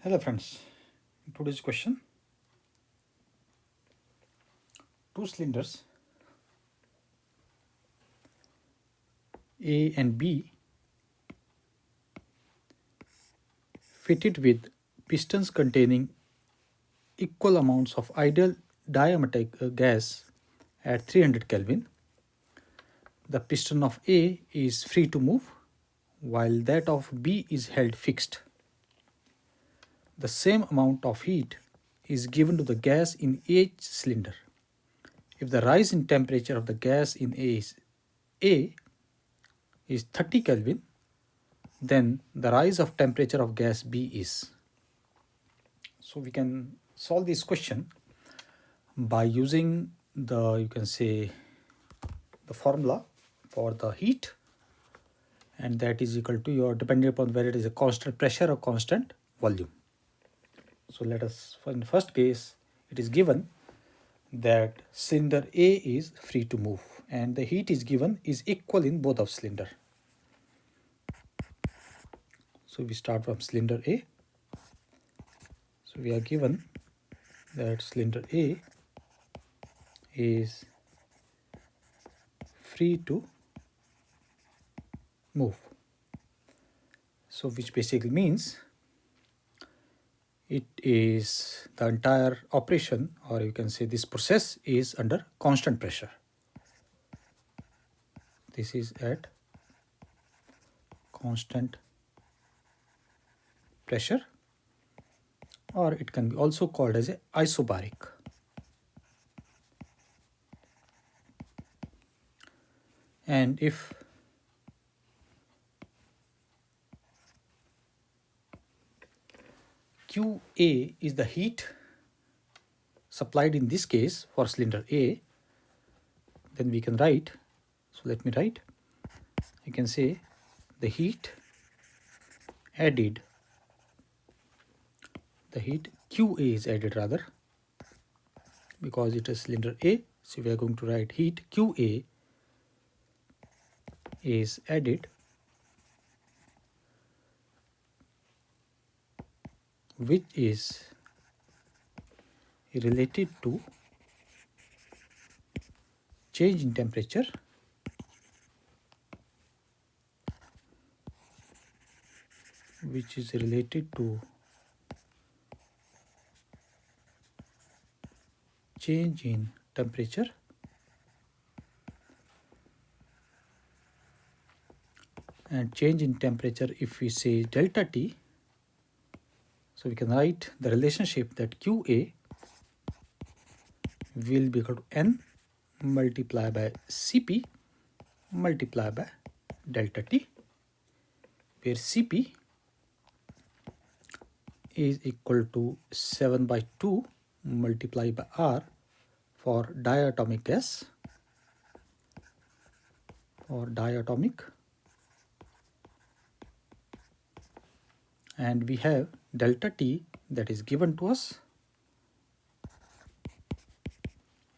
Hello friends, in today's question, two cylinders A and B fitted with pistons containing equal amounts of ideal diatomic gas at 300 Kelvin. The piston of A is free to move while that of B is held fixed. The same amount of heat is given to the gas in each cylinder. If the rise in temperature of the gas in A is 30 Kelvin, then the rise of temperature of gas B is. So we can solve this question by using the formula for the heat, and that is equal to your, depending upon whether it is a constant pressure or constant volume. So let us, in the first case, it is given that cylinder A is free to move and the heat is given is equal in both of cylinder. So we start from cylinder A. So we are given that cylinder A is free to move. So which basically means it is the entire operation, or you can say this process is under constant pressure. This is at constant pressure, or it can be also called as a isobaric. And if QA is the heat supplied in this case for cylinder A, then we can write, so let me write, you can say the heat added, the heat QA is added rather, because it is cylinder A, so we are going to write heat QA is added which is related to change in temperature which is related to change in temperature and change in temperature, if we say delta T, so we can write the relationship that QA will be equal to N multiplied by Cp multiplied by delta T, where Cp is equal to 7/2 multiplied by R for diatomic gas, or diatomic, and we have delta T that is given to us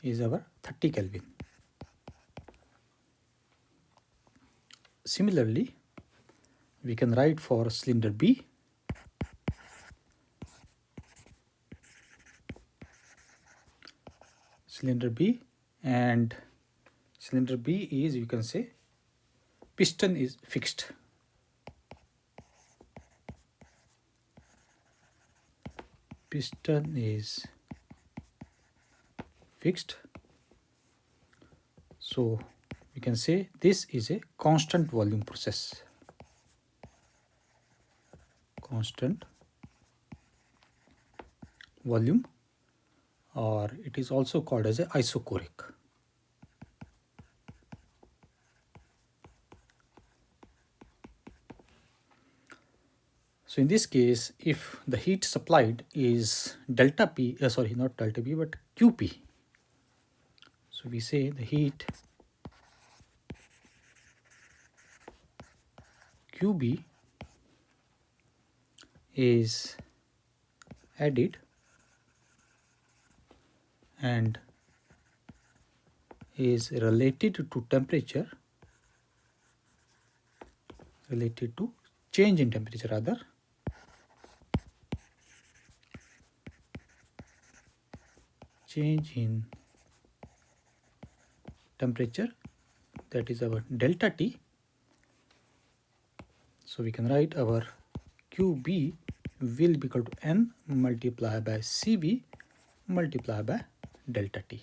is our 30 Kelvin. Similarly, we can write for cylinder B, and cylinder B is, you can say, piston is fixed. Piston is fixed. So we can say this is a constant volume process. Constant volume, or it is also called as a isochoric. So in this case, if the heat supplied is delta P, not delta P, but QP. So we say the heat QB is added and is related to temperature, related to change in temperature rather, change in temperature, that is our delta T. So we can write our QB will be equal to N multiplied by CV multiplied by delta T.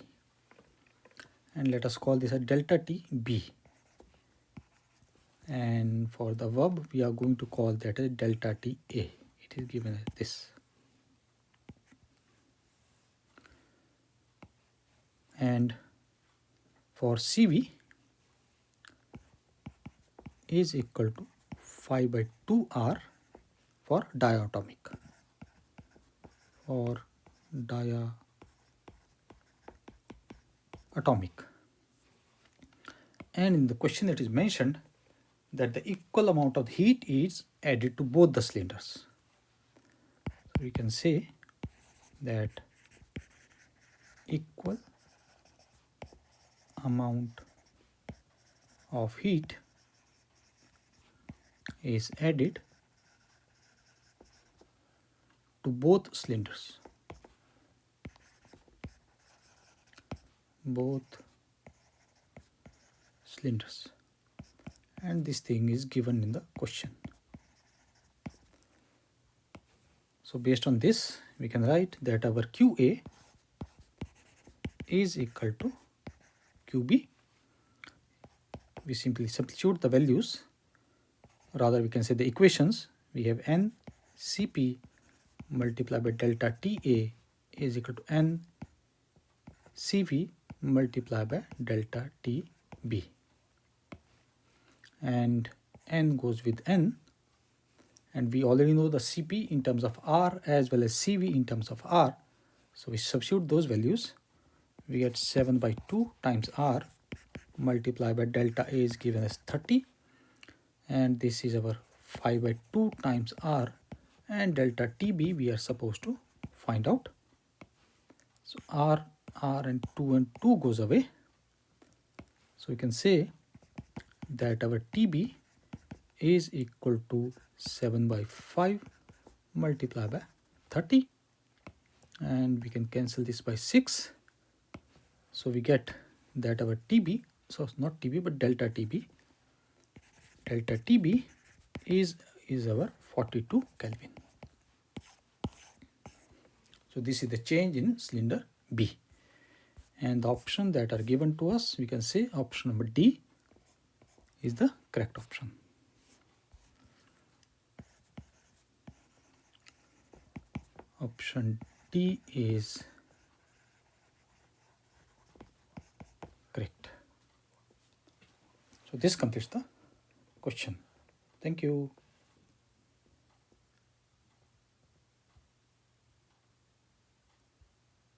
And let us call this a delta T B. And for the verb, we are going to call that as delta T A. It is given as this. And for CV is equal to 5 by 2R for diatomic. For diatomic. And in the question it is mentioned that the equal amount of heat is added to both the cylinders. So we can say that equal amount of heat is added to both cylinders. And this thing is given in the question. So based on this, we can write that our QA is equal to QB. We simply substitute the values, rather we can say the equations. We have N Cp multiplied by delta TA is equal to N Cv multiplied by delta TB. And N goes with N. And we already know the Cp in terms of R as well as Cv in terms of R. So we substitute those values. We get 7 by 2 times R multiplied by delta A is given as 30. And this is our 5 by 2 times R, and delta TB we are supposed to find out. So R and 2 goes away. So we can say that our TB is equal to 7 by 5 multiplied by 30, and we can cancel this by 6. So we get that our TB, so not TB but delta TB is our 42 Kelvin. So this is the change in cylinder B. And the option that are given to us, we can say option number D is the correct option. Option D is correct. So this completes the question. Thank you.